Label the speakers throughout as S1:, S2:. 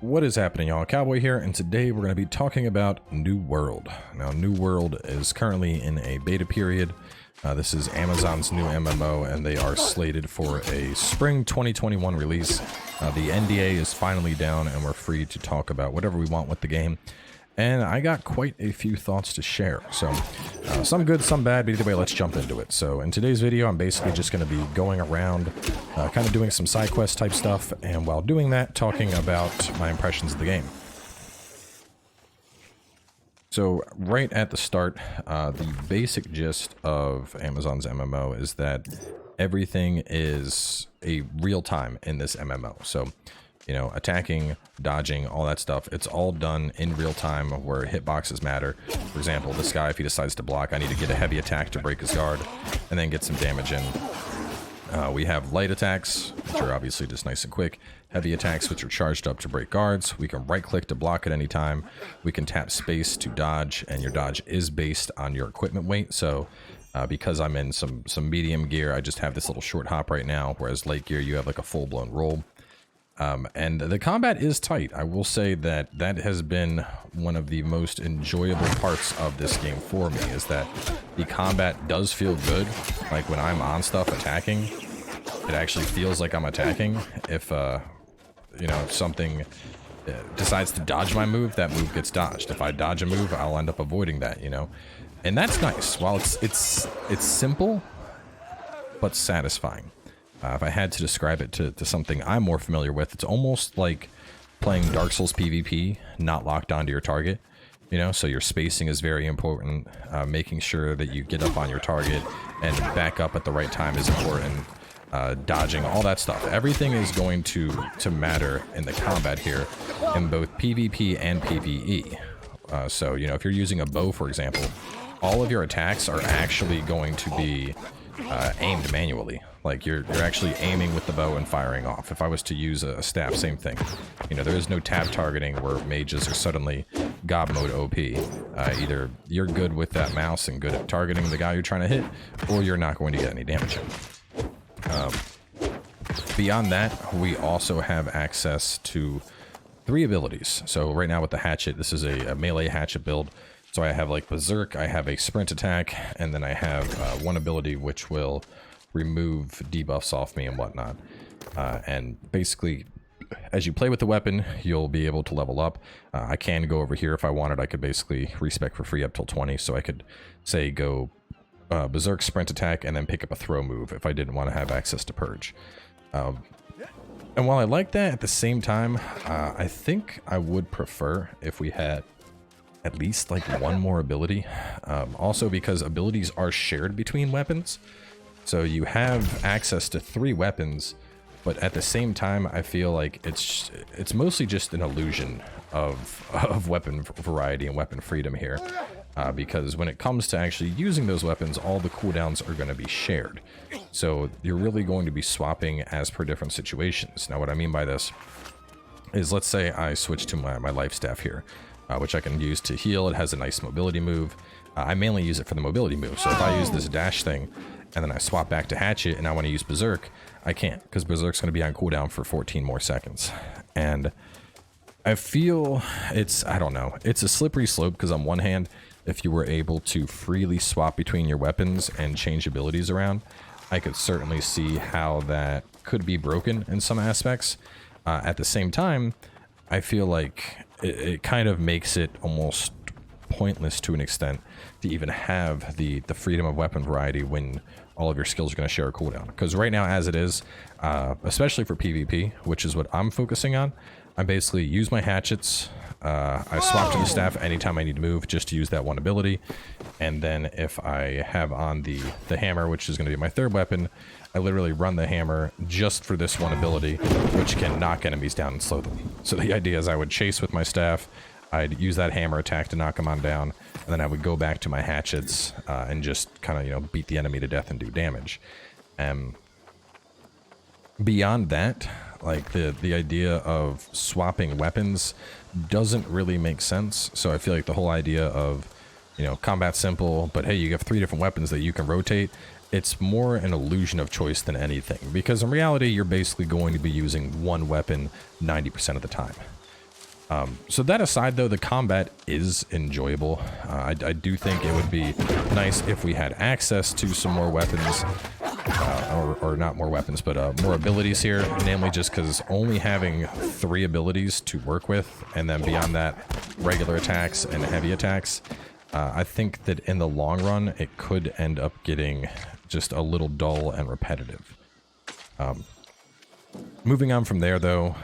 S1: What is happening, y'all? Cowboy here, and today we're going to be talking about New World. Now, New World is currently in a beta period. This is Amazon's new MMO, and they are slated for a spring 2021 release. The NDA is finally down, and we're free to talk about whatever we want with the game. And I got quite a few thoughts to share. So, some good, some bad, but either way, let's jump into it. So, in today's video, I'm basically just going to be going around, kind of doing some side quest type stuff, and while doing that, talking about my impressions of the game. So, right at the start, the basic gist of Amazon's MMO is that everything is a real time in this MMO. So, you know, attacking, dodging, all that stuff, it's all done in real time where hitboxes matter. For example, this guy, if he decides to block, I need to get a heavy attack to break his guard and then get some damage in. We have light attacks, which are obviously just nice and quick. Heavy attacks, which are charged up to break guards. We can right click to block at any time. We can tap space to dodge, and your dodge is based on your equipment weight. So because I'm in some medium gear, I just have this little short hop right now, whereas light gear, you have like a full-blown roll. And the combat is tight. I will say that that has been one of the most enjoyable parts of this game for me, is that the combat does feel good. Like when I'm on stuff attacking, it actually feels like I'm attacking. If, you know, if something decides to dodge my move, that move gets dodged. If I dodge a move, I'll end up avoiding that, you know? And that's nice. While it's simple, but satisfying. If I had to describe it to something I'm more familiar with, it's almost like playing Dark Souls PvP, not locked onto your target. You know, so your spacing is very important. Making sure that you get up on your target and back up at the right time is important. Dodging, all that stuff. Everything is going to matter in the combat here in both PvP and PvE. So, you know, if you're using a bow, for example, all of your attacks are actually going to be aimed manually. Like you're actually aiming with the bow and firing off. If I was to use a staff, same thing. You know, there is no tab targeting where mages are suddenly God mode OP. Either you're good with that mouse and good at targeting the guy you're trying to hit, or you're not going to get any damage in. Beyond that, we also have access to 3 abilities. So right now with the hatchet, this is a melee hatchet build. So I have like Berserk, I have a sprint attack, and then I have one ability which will remove debuffs off me and whatnot. And basically, as you play with the weapon, you'll be able to level up. I can go over here if I wanted. I could basically respec for free up till 20, so I could say go Berserk, sprint attack, and then pick up a throw move if I didn't want to have access to Purge. And while I like that, at the same time, I think I would prefer if we had at least like one more ability. Also because abilities are shared between weapons. So you have access to 3 weapons, but at the same time, I feel like it's mostly just an illusion of weapon variety and weapon freedom here. Because when it comes to actually using those weapons, all the cooldowns are going to be shared. So you're really going to be swapping as per different situations. Now what I mean by this is, let's say I switch to my life staff here. Which I can use to heal. It has a nice mobility move. I mainly use it for the mobility move. So if I use this dash thing, and then I swap back to hatchet, and I want to use Berserk, I can't, because Berserk's going to be on cooldown for 14 more seconds. And I feel I don't know, it's a slippery slope, because on one hand, if you were able to freely swap between your weapons and change abilities around, I could certainly see how that could be broken in some aspects. At the same time, I feel like it kind of makes it almost pointless to an extent to even have the freedom of weapon variety when all of your skills are going to share a cooldown. Because right now, as it is, especially for PvP, which is what I'm focusing on, I basically use my hatchets. I swap to the staff anytime I need to move just to use that one ability. And then if I have on the hammer, which is going to be my 3rd weapon, I literally run the hammer just for this one ability, which can knock enemies down and slow them. So the idea is I would chase with my staff, I'd use that hammer attack to knock them on down, and then I would go back to my hatchets and just kind of, you know, beat the enemy to death and do damage. Beyond that, like the idea of swapping weapons doesn't really make sense. So I feel like the whole idea of, you know, combat simple, but hey, you have 3 different weapons that you can rotate. It's more an illusion of choice than anything, because in reality, you're basically going to be using one weapon 90% of the time. So that aside, though, the combat is enjoyable. I do think it would be nice if we had access to some more weapons, or not more weapons, but more abilities here, namely just because only having 3 abilities to work with, and then beyond that, regular attacks and heavy attacks, I think that in the long run, it could end up getting just a little dull and repetitive. Moving on from there, though,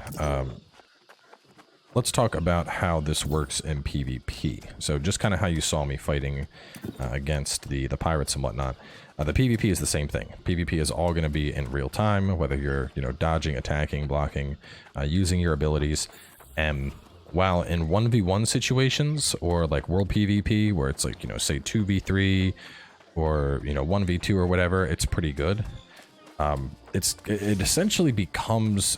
S1: let's talk about how this works in PvP. So just kind of how you saw me fighting against the pirates and whatnot. The PvP is the same thing. PvP is all going to be in real time, whether you're, dodging, attacking, blocking, using your abilities. And while in 1v1 situations, or like world PvP, where it's like, say 2v3, or, 1v2 or whatever, it's pretty good. It essentially becomes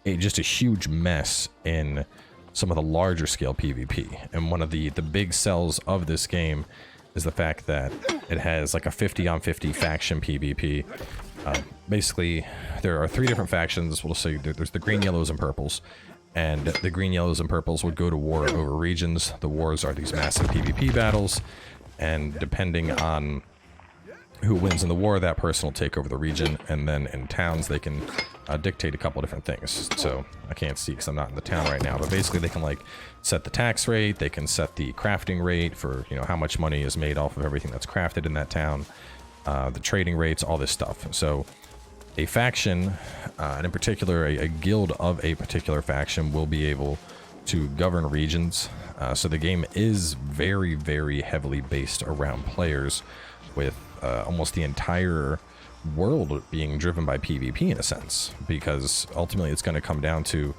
S1: just a huge mess in some of the larger scale PvP. And one of the big sells of this game is the fact that it has like a 50-on-50 faction PvP. Basically, there are 3 different factions. We'll say there's the green, yellows, and purples. And the green, yellows, and purples would go to war over regions. The wars are these massive PvP battles. And depending on who wins in the war, that person will take over the region, and then in towns they can dictate a couple different things. So I can't see because I'm not in the town right now, but basically they can like set the tax rate, they can set the crafting rate for how much money is made off of everything that's crafted in that town, the trading rates, all this stuff. So a faction, and in particular a guild of a particular faction, will be able to govern regions. So the game is very, very heavily based around players, with almost the entire world being driven by PvP in a sense, because ultimately it's going to come down to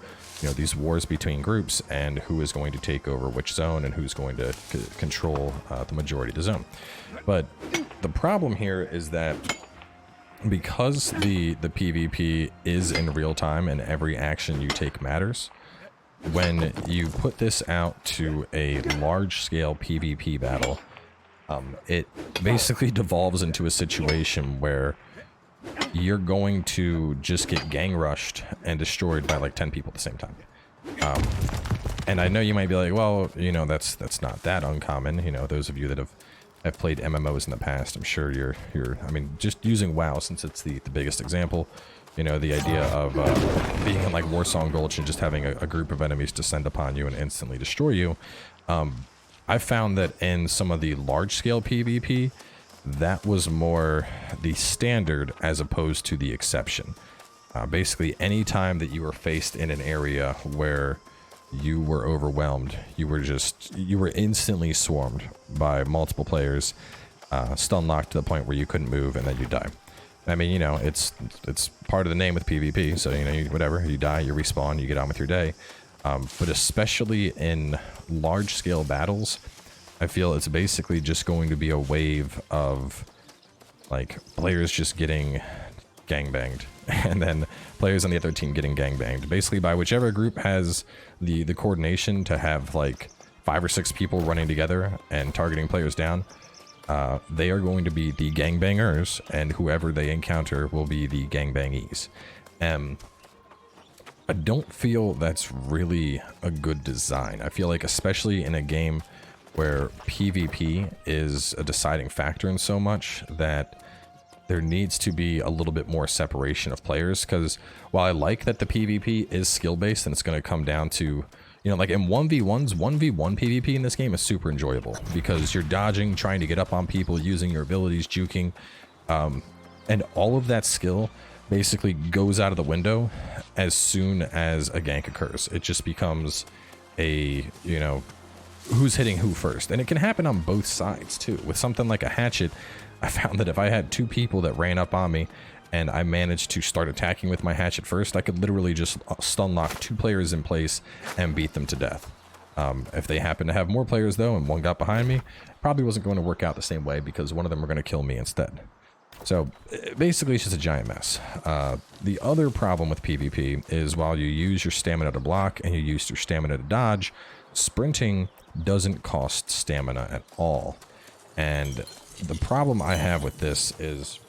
S1: these wars between groups and who is going to take over which zone and who's going to control the majority of the zone. But the problem here is that because the PvP is in real time and every action you take matters, when you put this out to a large scale PvP battle, it basically devolves into a situation where you're going to just get gang rushed and destroyed by like 10 people at the same time. And I know you might be like, well, that's not that uncommon. Those of you that have played MMOs in the past, I'm sure I mean, just using WoW, since it's the biggest example, the idea of being in like Warsong Gulch and just having a group of enemies descend upon you and instantly destroy you. I found that in some of the large-scale PvP, that was more the standard as opposed to the exception. Basically, any time that you were faced in an area where you were overwhelmed, you were instantly swarmed by multiple players, stun locked to the point where you couldn't move, and then you die. I mean, it's part of the name with PvP, so whatever, you die, you respawn, you get on with your day. But especially in large-scale battles, I feel it's basically just going to be a wave of like players just getting gangbanged, and then players on the other team getting gangbanged, basically by whichever group has the coordination to have like 5 or 6 people running together and targeting players down. They are going to be the gangbangers, and whoever they encounter will be the gangbangees. I don't feel that's really a good design. I feel like, especially in a game where PvP is a deciding factor in so much, that there needs to be a little bit more separation of players. Because while I like that the PvP is skill-based and it's going to come down to, like in 1v1s, 1v1 PvP in this game is super enjoyable, because you're dodging, trying to get up on people, using your abilities, juking, and all of that skill basically goes out of the window as soon as a gank occurs. It just becomes a, who's hitting who first. And it can happen on both sides too. With something like a hatchet, I found that if I had 2 people that ran up on me and I managed to start attacking with my hatchet first, I could literally just stun lock 2 players in place and beat them to death. If they happen to have more players though, and one got behind me, probably wasn't going to work out the same way, because one of them were going to kill me instead. So basically it's just a giant mess. The other problem with PvP is, while you use your stamina to block and you use your stamina to dodge, sprinting doesn't cost stamina at all. And the problem I have with this is,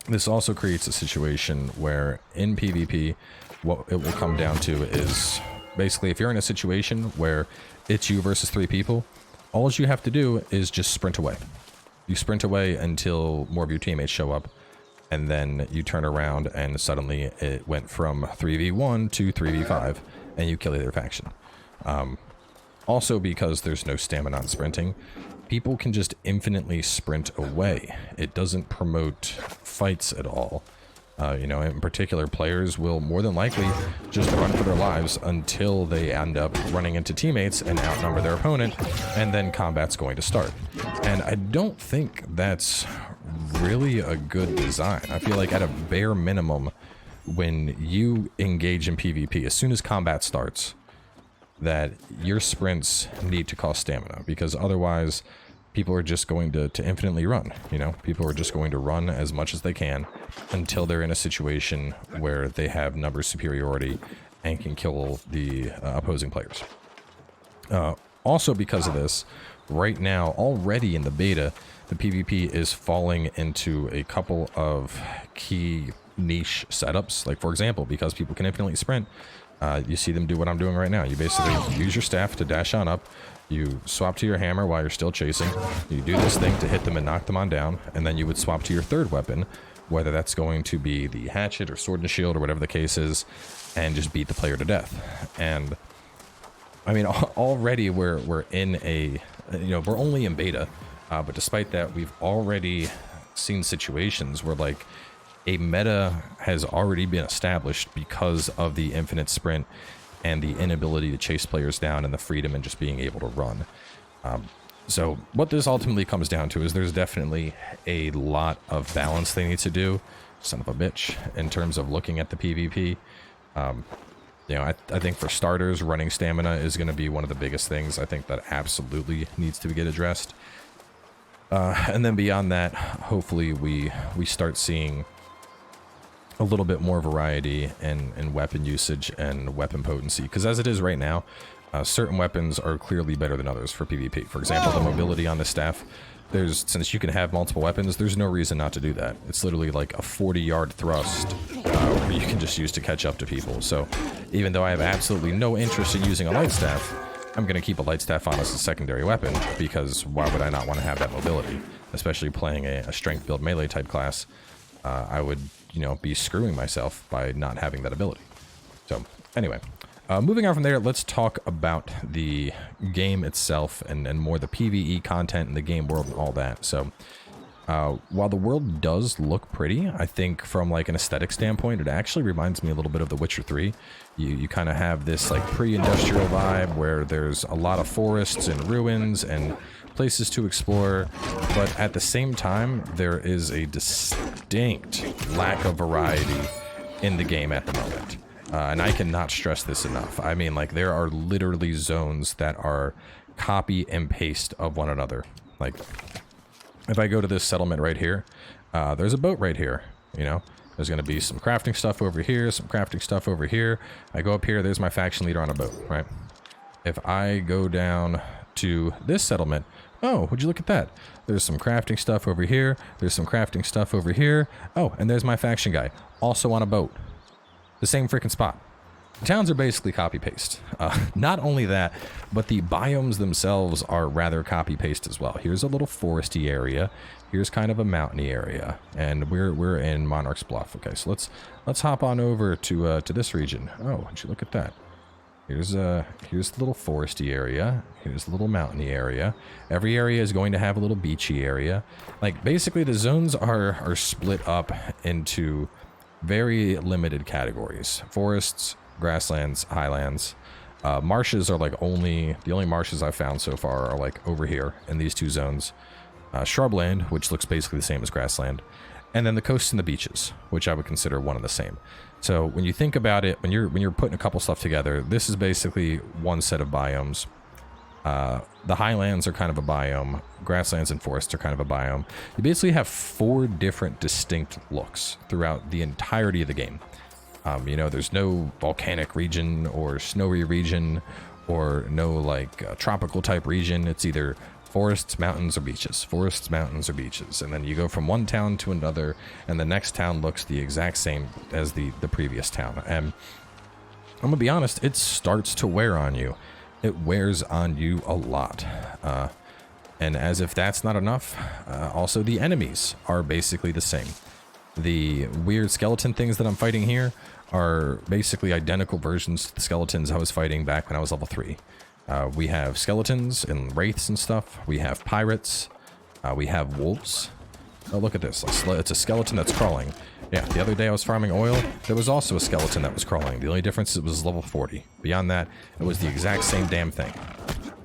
S1: this also creates a situation where in PvP, what it will come down to is basically, if you're in a situation where it's you versus 3 people, all you have to do is just sprint away. You sprint away until more of your teammates show up, and then you turn around and suddenly it went from 3v1 to 3v5, and you kill either faction. Also, because there's no stamina on sprinting, people can just infinitely sprint away. It doesn't promote fights at all. You know, in particular, players will more than likely just run for their lives until they end up running into teammates and outnumber their opponent, and then combat's going to start. And I don't think that's really a good design. I feel like at a bare minimum, when you engage in PvP, as soon as combat starts, that your sprints need to cost stamina, because otherwise people are just going to infinitely run. You know, people are just going to run as much as they can until they're in a situation where they have number superiority and can kill the opposing players. Also, because of this, right now, already in the beta, the PvP is falling into a couple of key niche setups. Like, for example, because people can infinitely sprint, you see them do what I'm doing right now. You basically use your staff to dash on up. You swap to your hammer while you're still chasing. You do this thing to hit them and knock them on down, and then you would swap to your third weapon, whether that's going to be the hatchet or sword and shield or whatever the case is, and just beat the player to death. And I mean, already we're in a, you know, we're only in beta, but despite that, we've already seen situations where, like, a meta has already been established because of the infinite sprint and the inability to chase players down and the freedom and just being able to run. So what this ultimately comes down to is there's definitely a lot of balance they need to do, son of a bitch, in terms of looking at the PvP. You know, I think for starters, running stamina is going to be one of the biggest things. I think that absolutely needs to get addressed. And then beyond that, hopefully we start seeing a little bit more variety in weapon usage and weapon potency, because as it is right now, certain weapons are clearly better than others for PvP. For example, the mobility on the staff, since you can have multiple weapons, there's no reason not to do that. It's literally like a 40-yard thrust where you can just use to catch up to people. So even though I have absolutely no interest in using a light staff, I'm going to keep a light staff on as a secondary weapon, because why would I not want to have that mobility? Especially playing a strength build melee type class, I would, you know, be screwing myself by not having that ability. So anyway, moving on from there, let's talk about the game itself and more the PvE content in the game world and all that. So while the world does look pretty, I think from like an aesthetic standpoint, it actually reminds me a little bit of The Witcher 3. You kind of have this like pre-industrial vibe where there's a lot of forests and ruins and places to explore, but at the same time, there is a distinct lack of variety in the game at the moment. And I cannot stress this enough. I mean, like, there are literally zones that are copy and paste of one another. Like, if I go to this settlement right here, there's a boat right here, you know? There's going to be some crafting stuff over here, some crafting stuff over here. I go up here, there's my faction leader on a boat, right? If I go down to this settlement, oh, would you look at that? There's some crafting stuff over here, there's some crafting stuff over here. Oh, and there's my faction guy, also on a boat. The same freaking spot. The towns are basically copy-paste. Not only that, but the biomes themselves are rather copy-paste as well. Here's a little foresty area. Here's kind of a mountainy area, and we're in Monarch's Bluff. Okay, so let's hop on over to this region. Oh, would you look at that? Here's the little foresty area. Here's the little mountainy area. Every area is going to have a little beachy area. Like, basically the zones are split up into very limited categories: forests, grasslands, highlands. Marshes are like the only marshes I've found so far are like over here in these two zones. Shrubland, which looks basically the same as grassland, and then the coasts and the beaches, which I would consider one and the same. So when you think about it, when you're putting a couple stuff together, this is basically one set of biomes. The highlands are kind of a biome. Grasslands and forests are kind of a biome. You basically have 4 different distinct looks throughout the entirety of the game. You know, there's no volcanic region or snowy region or no like tropical type region. It's either forests, mountains, or beaches. Forests, mountains, or beaches. And then you go from one town to another, and the next town looks the exact same as the previous town. And I'm gonna be honest, it starts to wear on you. It wears on you a lot. And as if that's not enough, also the enemies are basically the same. The weird skeleton things that I'm fighting here are basically identical versions to the skeletons I was fighting back when I was level 3. We have skeletons and wraiths and stuff. We have pirates. We have wolves. Oh, look at this. It's a skeleton that's crawling. Yeah, the other day I was farming oil. There was also a skeleton that was crawling. The only difference is it was level 40. Beyond that, it was the exact same damn thing.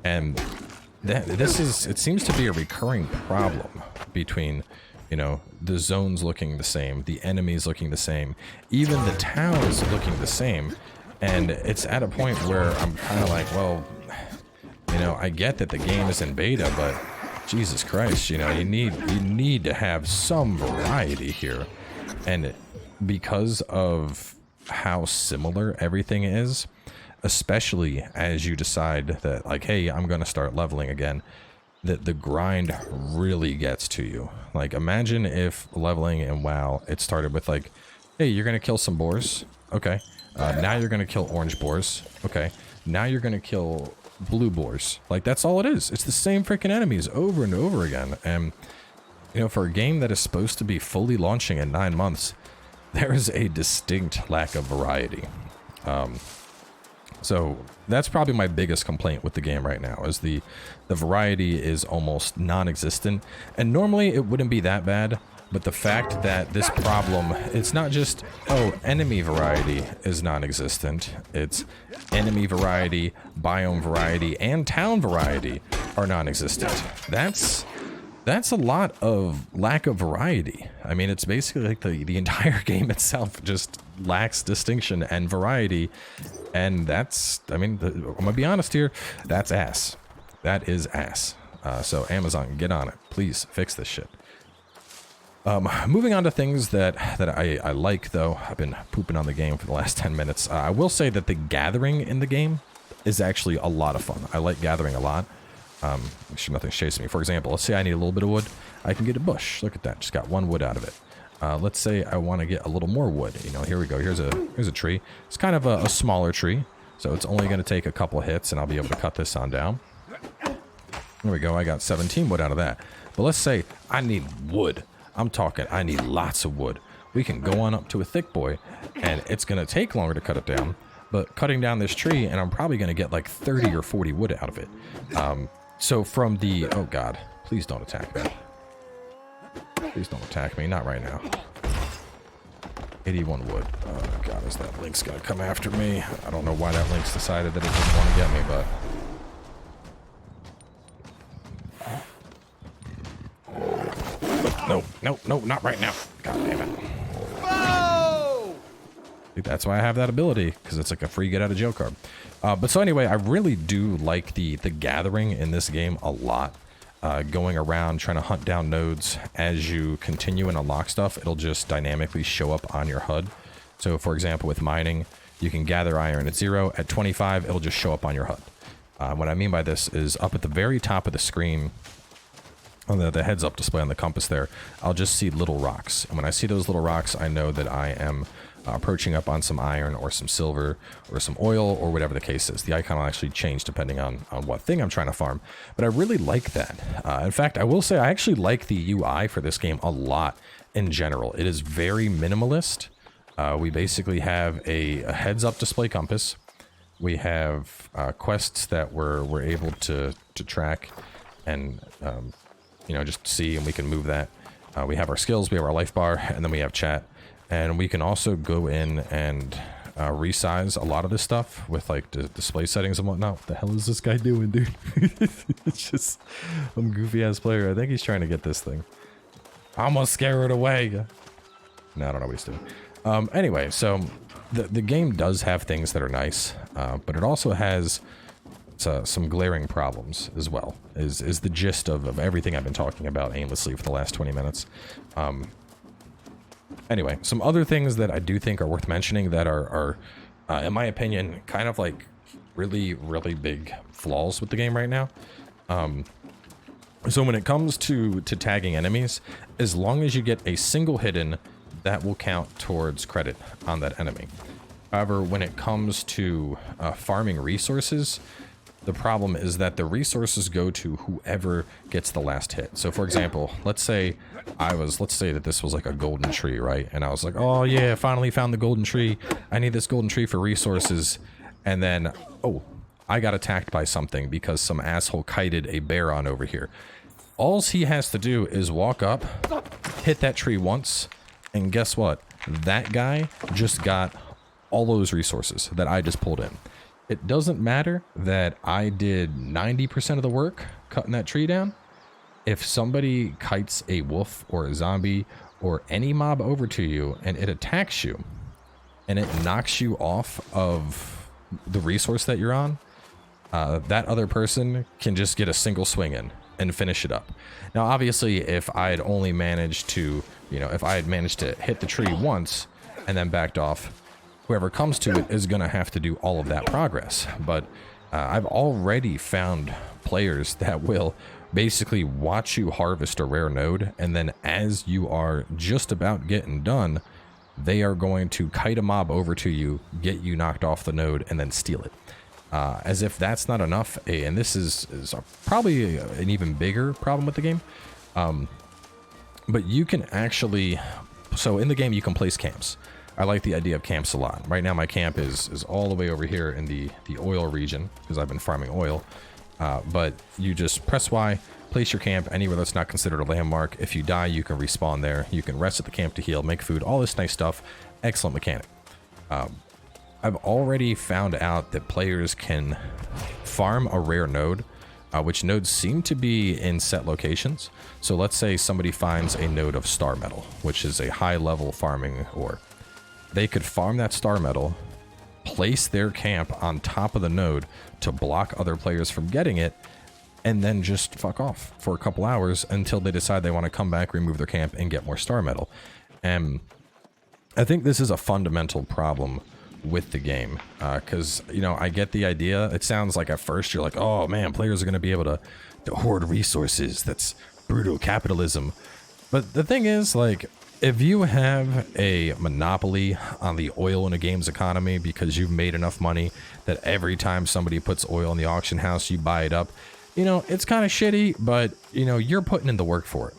S1: And it seems to be a recurring problem between, you know, the zones looking the same, the enemies looking the same, even the towns looking the same. And it's at a point where I'm kind of like, well, you know, I get that the game is in beta, but Jesus Christ, you know, you need to have some variety here. And because of how similar everything is, especially as you decide that, like, hey, I'm going to start leveling again, that the grind really gets to you. Like, imagine if leveling in WoW, it started with like, hey, you're going to kill some boars. Okay. Now you're going to kill orange boars. Okay. Now you're going to kill blue boars. Like, that's all it is. It's the same freaking enemies over and over again. And, you know, for a game that is supposed to be fully launching in 9 months, there is a distinct lack of variety. So that's probably my biggest complaint with the game right now, is the variety is almost non-existent. And normally it wouldn't be that bad, but the fact that this problem, it's not just, oh, enemy variety is non-existent. It's enemy variety, biome variety, and town variety are non-existent. That's a lot of lack of variety. I mean, it's basically like the entire game itself just lacks distinction and variety. And that's, I mean, I'm gonna be honest here, that's ass. That is ass. So Amazon, get on it. Please fix this shit. Moving on to things that I like, though. I've been pooping on the game for the last 10 minutes. I will say that the gathering in the game is actually a lot of fun. I like gathering a lot. Make sure nothing's chasing me. For example, let's say I need a little bit of wood. I can get a bush. Look at that. Just got 1 wood out of it. Let's say I want to get a little more wood. You know, here we go. Here's a tree. It's kind of a smaller tree, so it's only going to take a couple of hits, and I'll be able to cut this on down. There we go. I got 17 wood out of that. But let's say I need wood. I'm talking, I need lots of wood. We can go on up to a thick boy, and it's going to take longer to cut it down. But cutting down this tree, and I'm probably going to get like 30 or 40 wood out of it. So from the... Oh, God. Please don't attack me. Please don't attack me. Not right now. 81 wood. Oh, God. Is that Lynx going to come after me? I don't know why that Lynx decided that it didn't want to get me, but... No, not right now. God damn it. Oh! That's why I have that ability, because it's like a free get out of jail card. But so anyway, I really do like the gathering in this game a lot. Going around trying to hunt down nodes. As you continue and unlock stuff, it'll just dynamically show up on your HUD. So for example, with mining, you can gather iron at 0. At 25, it'll just show up on your HUD. What I mean by this is up at the very top of the screen, on the heads-up display on the compass there, I'll just see little rocks. And when I see those little rocks, I know that I am approaching up on some iron or some silver or some oil or whatever the case is. The icon will actually change depending on what thing I'm trying to farm. But I really like that. In fact, I will say I actually like the UI for this game a lot in general. It is very minimalist. We basically have a heads-up display compass. We have quests that we're able to track and... you know, just see, and we can move that. We have our skills, we have our life bar, and then we have chat. And we can also go in and resize a lot of this stuff with like display settings and whatnot. What the hell is this guy doing, dude? It's just some goofy ass player. I think he's trying to get this thing. I'm gonna scare it away. No, I don't know what he's doing. Anyway, so the game does have things that are nice, but it also has some glaring problems as well, is the gist of everything I've been talking about aimlessly for the last 20 minutes. Anyway, some other things that I do think are worth mentioning that are in my opinion, kind of like really, really big flaws with the game right now. So when it comes to tagging enemies, as long as you get a single hidden, that will count towards credit on that enemy. However, when it comes to farming resources, the problem is that the resources go to whoever gets the last hit. So for example, let's say that this was like a golden tree, right? And I was like, oh yeah, finally found the golden tree. I need this golden tree for resources. And then, oh, I got attacked by something because some asshole kited a bear on over here. All he has to do is walk up, hit that tree once, and guess what? That guy just got all those resources that I just pulled in. It doesn't matter that I did 90% of the work cutting that tree down. If somebody kites a wolf or a zombie or any mob over to you and it attacks you and it knocks you off of the resource that you're on, that other person can just get a single swing in and finish it up. Now, obviously, if I had only managed to, if I had managed to hit the tree once and then backed off, whoever comes to it is going to have to do all of that progress. But I've already found players that will basically watch you harvest a rare node, and then as you are just about getting done, they are going to kite a mob over to you, get you knocked off the node, and then steal it. As if that's not enough, and this is probably an even bigger problem with the game, but you can actually, so in the game you can place camps. I like the idea of camps a lot. Right now my camp is all the way over here in the oil region, because I've been farming oil, but you just press Y, place your camp anywhere that's not considered a landmark. If you die, you can respawn there. You can rest at the camp to heal, make food, all this nice stuff. Excellent mechanic. I've already found out that players can farm a rare node, which nodes seem to be in set locations. So let's say somebody finds a node of star metal, which is a high level farming ore. They could farm that star metal, place their camp on top of the node to block other players from getting it, and then just fuck off for a couple hours until they decide they want to come back, remove their camp, and get more star metal. And I think this is a fundamental problem with the game, because I get the idea. It sounds like at first you're like, oh man, players are going to be able to hoard resources. That's brutal capitalism. But the thing is, like, if you have a monopoly on the oil in a game's economy because you've made enough money that every time somebody puts oil in the auction house, you buy it up, it's kind of shitty, but you're putting in the work for it.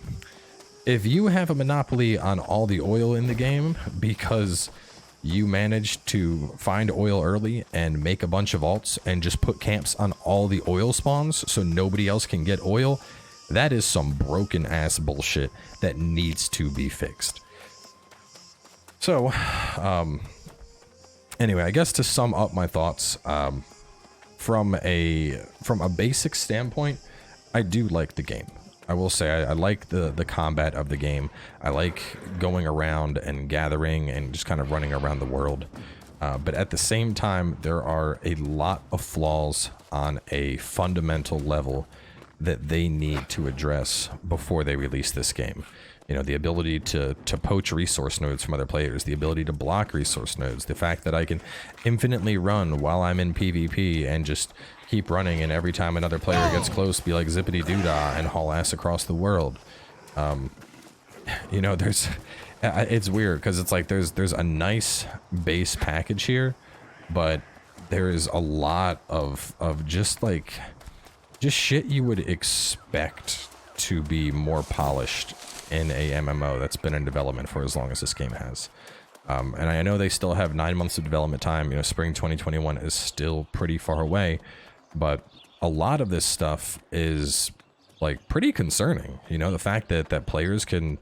S1: If you have a monopoly on all the oil in the game because you managed to find oil early and make a bunch of alts and just put camps on all the oil spawns so nobody else can get oil, that is some broken ass bullshit that needs to be fixed. So, anyway, I guess to sum up my thoughts, from a basic standpoint, I do like the game. I will say I like the combat of the game. I like going around and gathering and just kind of running around the world. But at the same time, there are a lot of flaws on a fundamental level that they need to address before they release this game. The ability to poach resource nodes from other players, the ability to block resource nodes, the fact that I can infinitely run while I'm in PvP and just keep running, and every time another player gets close, be like zippity doo-dah and haul ass across the world. It's weird because it's like there's a nice base package here, but there is a lot of just shit you would expect to be more polished in a MMO that's been in development for as long as this game has. And I know they still have 9 months of development time. Spring 2021 is still pretty far away, but a lot of this stuff is pretty concerning. The fact that players can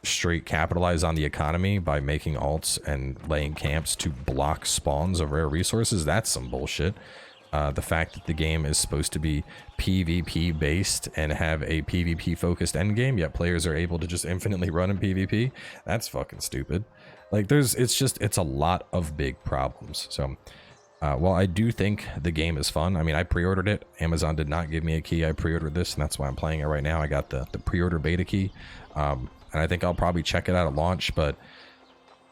S1: straight capitalize on the economy by making alts and laying camps to block spawns of rare resources, that's some bullshit. The fact that the game is supposed to be PvP based and have a PvP focused endgame, yet players are able to just infinitely run in PvP, that's fucking stupid. It's a lot of big problems. So while I do think the game is fun, I mean, I pre-ordered it. Amazon did not give me a key. I pre-ordered this, and that's why I'm playing it right now. I got the pre-order beta key, and I think I'll probably check it out at launch. But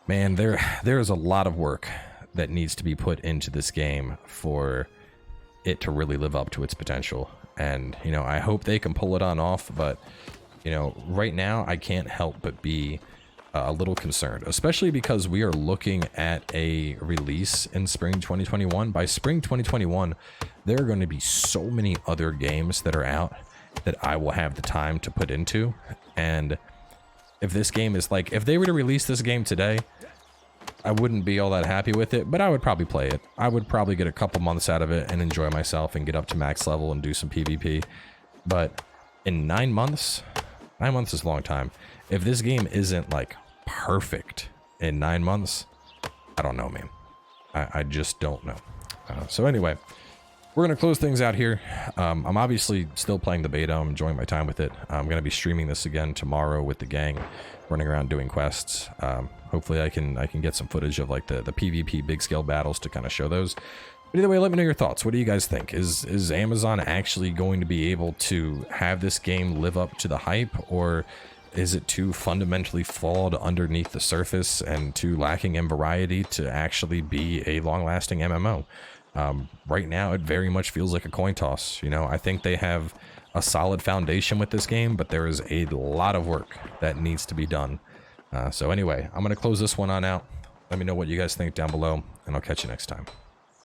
S1: man, there is a lot of work that needs to be put into this game for it to really live up to its potential. And I hope they can pull it on off, but right now I can't help but be a little concerned, especially because we are looking at a release in spring 2021. By spring 2021, there are going to be so many other games that are out that I will have the time to put into. And if this game is like, if they were to release this game today, I wouldn't be all that happy with it, but I would probably play it. I would probably get a couple months out of it and enjoy myself and get up to max level and do some PvP. But in 9 months, 9 months is a long time. If this game isn't like perfect in 9 months, I don't know, man. I just don't know. So anyway, we're going to close things out here. I'm obviously still playing the beta. I'm enjoying my time with it. I'm going to be streaming this again tomorrow with the gang, running around doing quests. Hopefully I can get some footage of like the PvP big scale battles to kind of show those. But either way, let me know your thoughts. What do you guys think? Is Amazon actually going to be able to have this game live up to the hype, or is it too fundamentally flawed underneath the surface and too lacking in variety to actually be a long-lasting MMO? Right now, it very much feels like a coin toss. You know, I think they have a solid foundation with this game, but there is a lot of work that needs to be done. So anyway, I'm going to close this one on out. Let me know what you guys think down below, and I'll catch you next time.